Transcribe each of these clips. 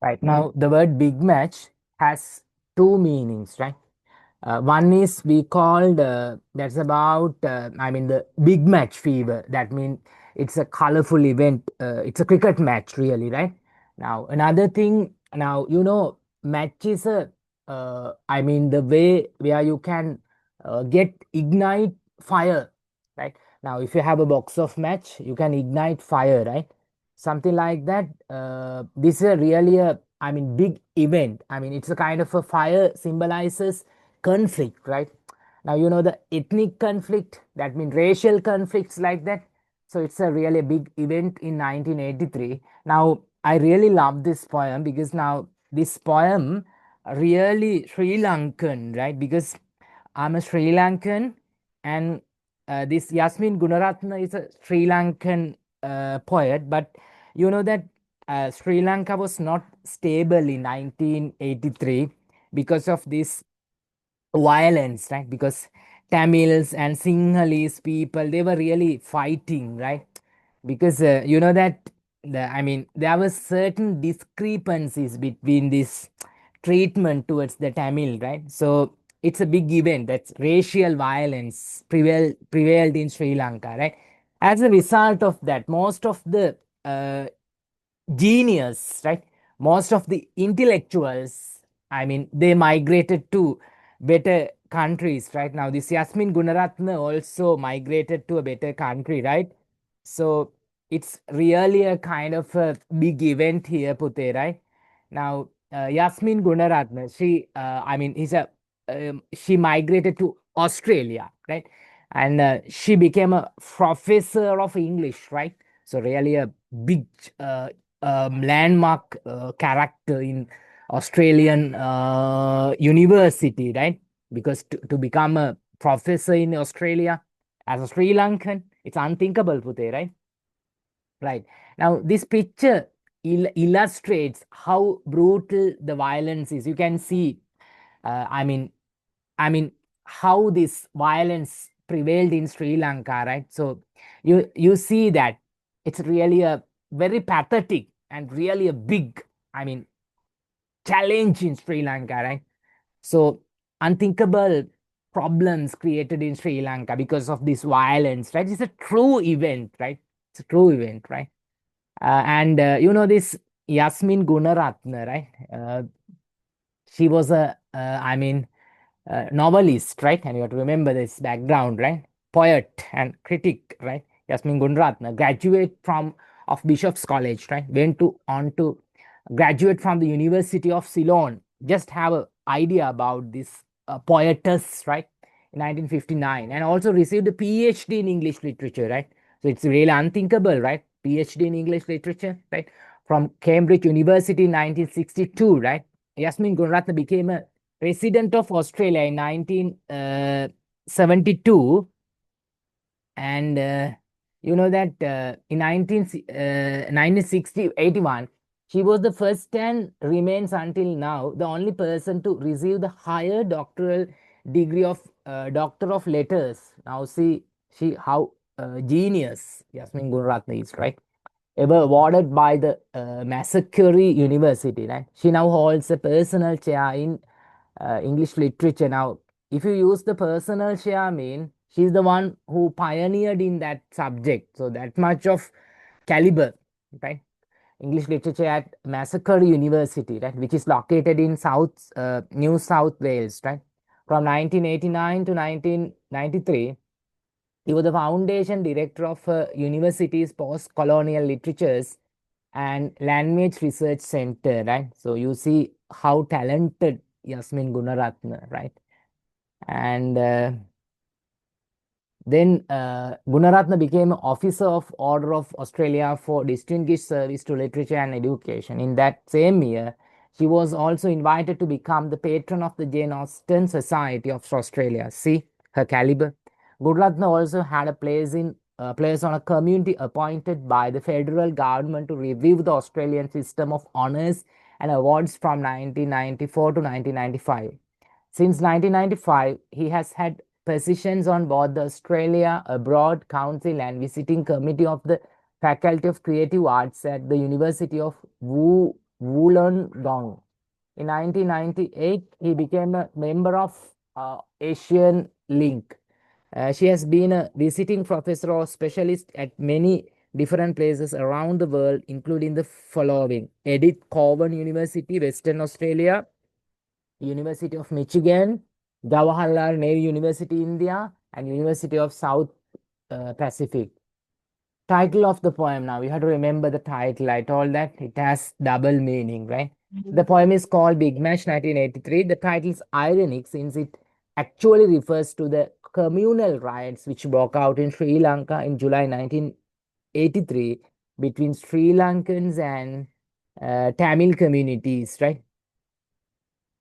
Right now, the word big match has two meanings, right? One is we called that's about the big match fever. That means it's a colorful event. It's a cricket match, really, right? Now another thing. Now match is a the way where you can get ignite fire, right? Now if you have a box of match, you can ignite fire, right? Something like that. This is a really a big event. It's a kind of a fire symbolizes conflict, right? Now the ethnic conflict, that means racial conflicts like that. So it's a really big event in 1983. Now I really love this poem because now this poem really Sri Lankan, right? Because I'm a Sri Lankan, and this Yasmin Gunaratna is a Sri Lankan poet, but you know that Sri Lanka was not stable in 1983 because of this violence, right? Because Tamils and Sinhalese people, they were really fighting, right? Because you know that there were certain discrepancies between this treatment towards the Tamil, right? So it's a big event. That's racial violence prevailed in Sri Lanka, right? As a result of that, most of the uh, genius, right? Most of the intellectuals, they migrated to better countries, right? Now, this Yasmin Gunaratna also migrated to a better country, right? So it's really a kind of a big event here, Pute, right? Now, Yasmin Gunaratna, she migrated to Australia, right? And she became a professor of English, right? So really a big landmark character in Australian university, right? Because to become a professor in Australia as a Sri Lankan, it's unthinkable, Pute, right? Right. Now, this picture illustrates how brutal the violence is. You can see, uh, I mean, how this violence prevailed in Sri Lanka, right? So you see that it's really a very pathetic and really a big, I mean, challenge in Sri Lanka, right? So unthinkable problems created in Sri Lanka because of this violence, right? It's a true event, right? It's a true event, right? And this Yasmin Gunaratna, right? She was a, novelist, right? And you have to remember this background, right? Poet and critic, right? Yasmin Gunaratna, graduate from of Bishop's College, right? Went to on to graduate from the University of Ceylon. Just have an idea about this poetess, right? In 1959, and also received a PhD in English literature, right? So it's really unthinkable, right? PhD in English literature, right? From Cambridge University in 1962, right? Yasmin Gunaratna became a resident of Australia in 1972, and you know that in 1960 81, she was the first and remains until now the only person to receive the higher doctoral degree of Doctor of Letters. Now see she how genius Yasmin Gunaratna is, right? Ever awarded by the Massacre University, right? She now holds a personal chair in English literature. Now, if you use the personal chair, she's the one who pioneered in that subject. So that much of caliber, right? English literature at Massacre University, right, which is located in New South Wales, right? From 1989 to 1993, he was the foundation director of university's post-colonial literatures and language research center, right? So you see how talented Yasmin Gunaratna, right? And then Gunaratna became officer of Order of Australia for distinguished service to literature and education. In that same year, she was also invited to become the patron of the Jane Austen Society of Australia. See her caliber. Gunaratna also had a place on a committee appointed by the federal government to review the Australian system of honours and awards from 1994 to 1995. Since 1995, he has had positions on both the Australia Abroad Council and visiting committee of the Faculty of Creative Arts at the University of Wollongong. In 1998, he became a member of Asian Link. She has been a visiting professor or specialist at many different places around the world, including the following: Edith Cowan University, Western Australia, University of Michigan, Jawaharlal Nehru University, India, and University of South Pacific. Title of the poem. Now you have to remember the title. I told that it has double meaning, right? The poem is called Big Match 1983. The title is ironic since it actually refers to the communal riots which broke out in Sri Lanka in July 1983 between Sri Lankans and Tamil communities, right?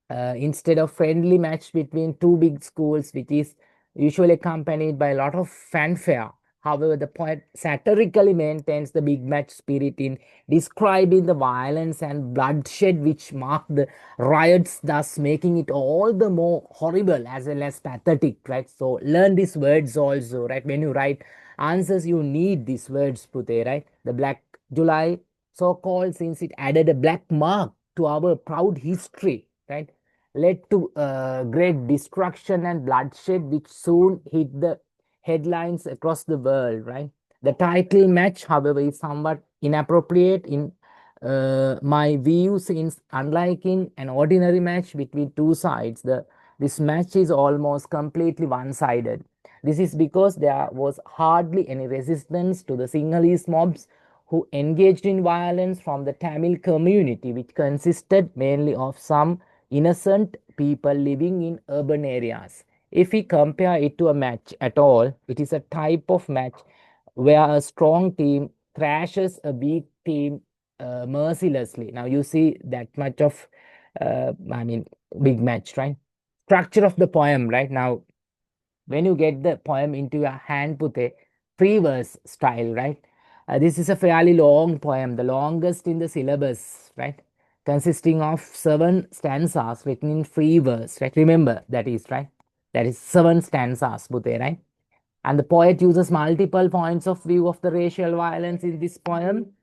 Instead of friendly match between two big schools, which is usually accompanied by a lot of fanfare. However, the poet satirically maintains the big match spirit in describing the violence and bloodshed which marked the riots, thus making it all the more horrible as well as pathetic, right? So learn these words also, right? When you write answers, you need these words, Pute, right? The Black July, so called since it added a black mark to our proud history, right? Led to great destruction and bloodshed, which soon hit the headlines across the world, right? The title match, however, is somewhat inappropriate in my view, since unlike in an ordinary match between two sides, this match is almost completely one-sided. This is because there was hardly any resistance to the Sinhalese mobs who engaged in violence from the Tamil community, which consisted mainly of some innocent people living in urban areas. If we compare it to a match at all, it is a type of match where a strong team thrashes a weak team mercilessly. Now you see that much of, I mean, big match, right? Structure of the poem, right? Now, when you get the poem into your hand, Pute, free verse style, right? This is a fairly long poem, the longest in the syllabus, right? Consisting of 7 stanzas written in free verse, right? Remember that is, right? That is 7 stanzas, Pute, right? And the poet uses multiple points of view of the racial violence in this poem.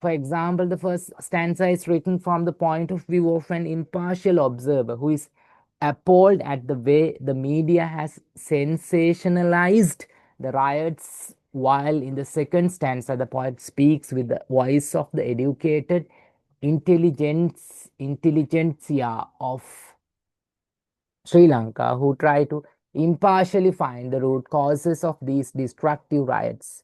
For example, the first stanza is written from the point of view of an impartial observer who is appalled at the way the media has sensationalized the riots, while in the second stanza, the poet speaks with the voice of the educated intelligentsia of Sri Lanka, who try to impartially find the root causes of these destructive riots.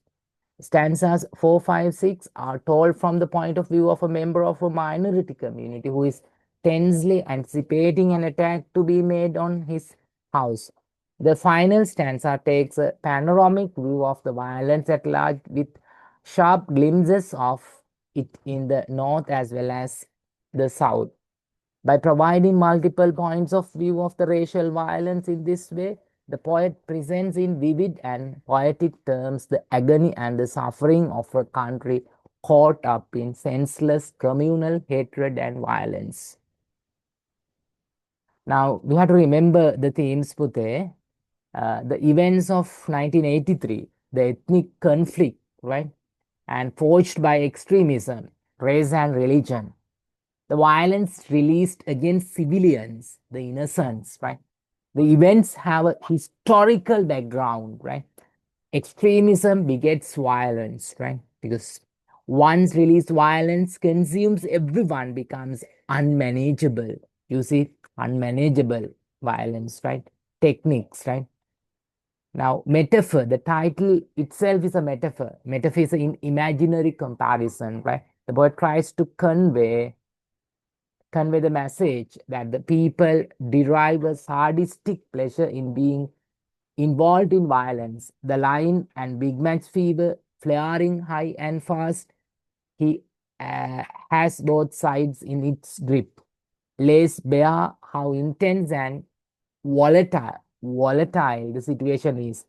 Stanzas 4, 5, 6 are told from the point of view of a member of a minority community who is tensely anticipating an attack to be made on his house. The final stanza takes a panoramic view of the violence at large with sharp glimpses of it in the north as well as the south. By providing multiple points of view of the racial violence in this way, the poet presents in vivid and poetic terms the agony and the suffering of a country caught up in senseless communal hatred and violence. Now, we have to remember the themes, Pute. The events of 1983, the ethnic conflict, right? And forged by extremism, race, and religion, the violence released against civilians, the innocents, right? The events have a historical background, right? Extremism begets violence, right? Because once released violence consumes everyone, becomes unmanageable. You see, unmanageable violence, right? Techniques, right? Now, metaphor, the title itself is a metaphor. Metaphor is an imaginary comparison, right? The poet tries to convey the message that the people derive a sadistic pleasure in being involved in violence. The line and Big Match fever, flaring high and fast, he has both sides in its grip, lays bare how intense and volatile the situation is.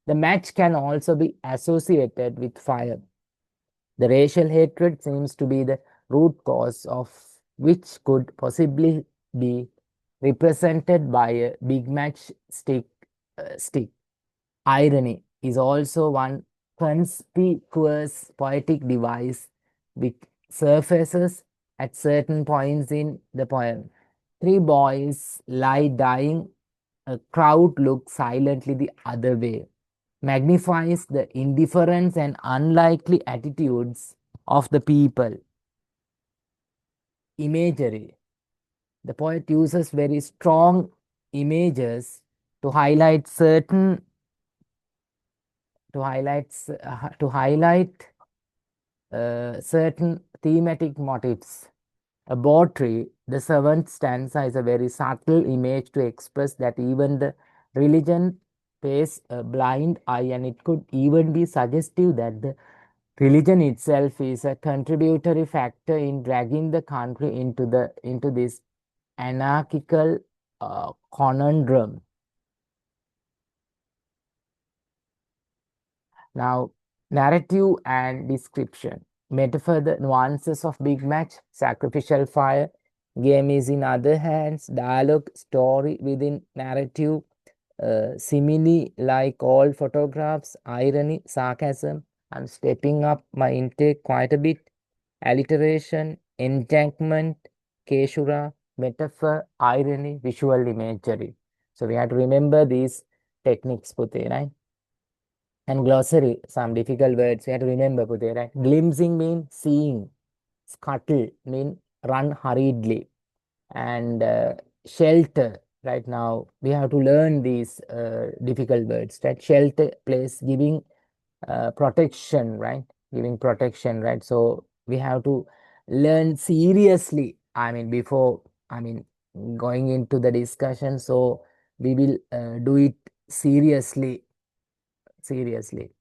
The match can also be associated with fire. The racial hatred seems to be the root cause of which could possibly be represented by a big match stick. Irony is also one conspicuous poetic device which surfaces at certain points in the poem. Three boys lie dying, a crowd looks silently the other way, magnifies the indifference and unlikely attitudes of the people. Imagery. The poet uses very strong images to highlight certain to highlight certain thematic motifs. A tree, the seventh stanza is a very subtle image to express that even the religion pays a blind eye, and it could even be suggestive that the religion itself is a contributory factor in dragging the country into this anarchical conundrum. Now, narrative and description. Metaphor, the nuances of big match, sacrificial fire. Game is in other hands, dialogue, story within narrative, simile like all photographs, irony, sarcasm. I'm stepping up my intake quite a bit. Alliteration, enchantment, caesura, metaphor, irony, visual imagery. So we have to remember these techniques, Pute, right? And glossary, some difficult words you have to remember, Pute, right? Glimpsing mean seeing. Scuttle mean run hurriedly. And shelter, right now, we have to learn these difficult words, right? Shelter, place, giving protection, right? Giving protection, right? So we have to learn seriously. I mean, before, I mean, going into the discussion. So we will do it seriously, seriously.